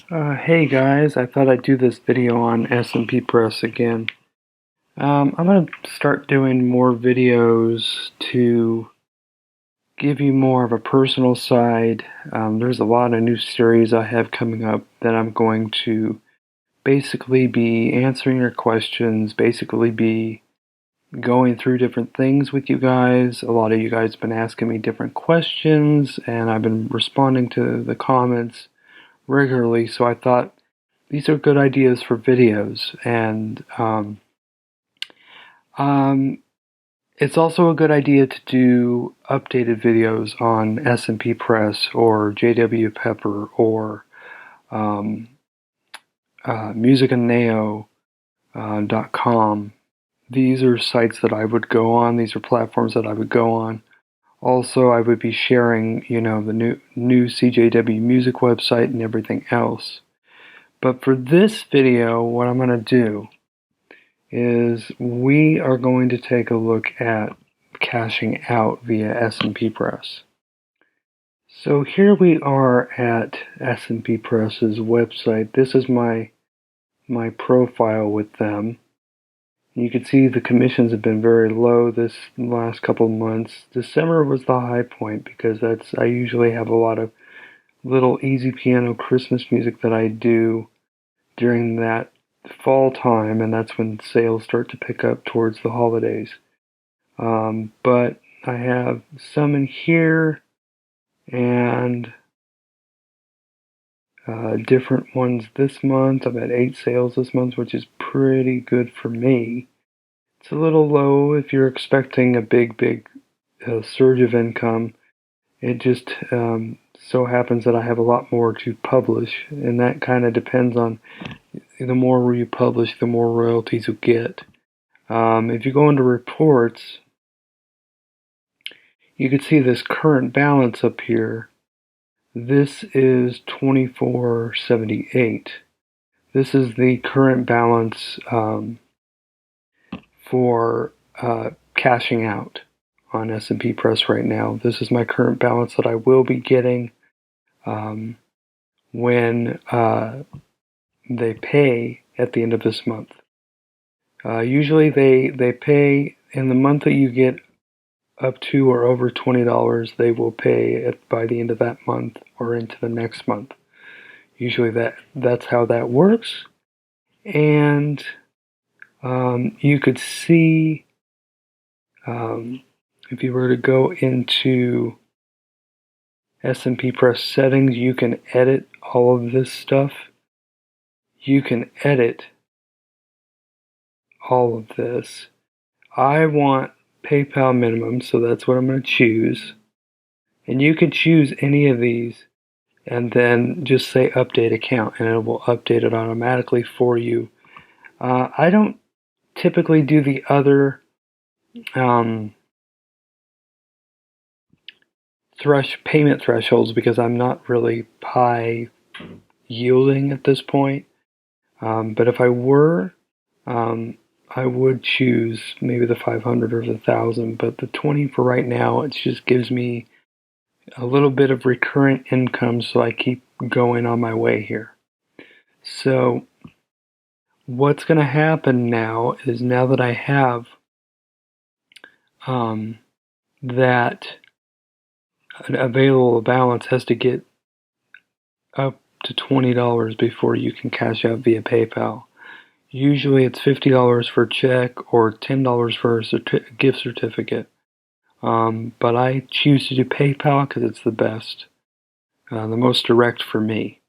Hey guys, I thought I'd do this video on SMP Press again. I'm going to start doing more videos to give you more of a personal side. There's a lot of new series I have coming up that I'm going to basically be answering your questions, basically be going through different things with you guys. A lot of you guys have been asking me different questions, and I've been responding to the comments regularly, so I thought these are good ideas for videos, and it's also a good idea to do updated videos on SMP Press or JW Pepper or Musicaneo.com. These are sites that I would go on. These are platforms that I would go on. Also, I would be sharing, the new CJW music website and everything else. But for this video, what I'm going to do is we are going to take a look at cashing out via SMP Press. So here we are at SMP Press's website. This is my profile with them. You can see the commissions have been very low this last couple of months. December was the high point because I usually have a lot of little easy piano Christmas music that I do during that fall time, and that's when sales start to pick up towards the holidays. But I have some in here and different ones this month. I've had 8 sales this month, which is pretty good for me. It's a little low if you're expecting a big surge of income. It just so happens that I have a lot more to publish, and that kind of depends on the more you publish, the more royalties you get. If you go into reports, you can see this current balance up here. This is $24.78. This is the current balance for cashing out on SMP Press right now. This is my current balance that I will be getting when they pay at the end of this month. Usually they pay in the month that you get up to or over $20, they will pay by the end of that month or into the next month. Usually that's how that works. And you could see if you were to go into SMP Press settings, you can edit all of this stuff. You can edit all of this. I want PayPal minimum, so that's what I'm going to choose. And you can choose any of these and then just say update account, and it will update it automatically for you. I don't typically do the other payment thresholds because I'm not really high yielding at this point. But if I were, I would choose maybe the 500 or the 1,000, but the 20 for right now, it just gives me a little bit of recurrent income, so I keep going on my way here. So what's going to happen now is, now that I have that an available balance has to get up to $20 before you can cash out via PayPal. Usually it's $50 for a check or $10 for a gift certificate. But I choose to do PayPal because it's the best, the most direct for me.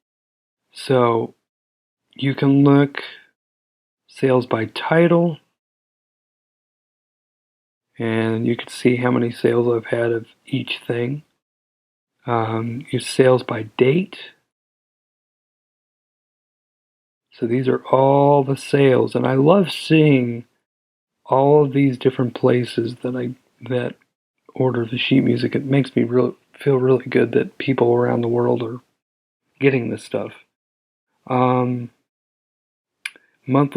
So you can look sales by title, and you can see how many sales I've had of each thing. Your sales by date. So these are all the sales, and I love seeing all of these different places that order the sheet music. It makes me feel really good that people around the world are getting this stuff. Monthly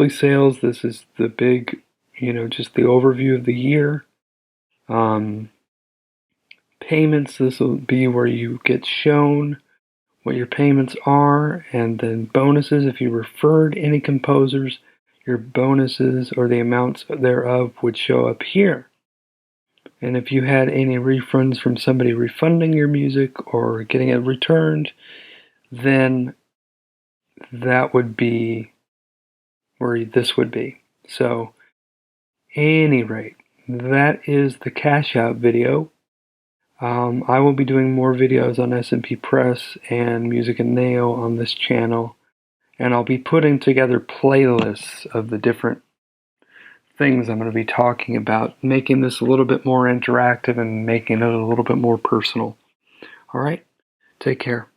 sales, this is the big, just the overview of the year. Payments, this will be where you get shown what your payments are, and then bonuses. If you referred any composers, your bonuses or the amounts thereof would show up here. And if you had any refunds from somebody refunding your music or getting it returned, then that would be where this would be. So, any rate, that is the cash out video. I will be doing more videos on SMP Press and Musicaneo on this channel, and I'll be putting together playlists of the different things I'm going to be talking about, making this a little bit more interactive and making it a little bit more personal. All right, take care.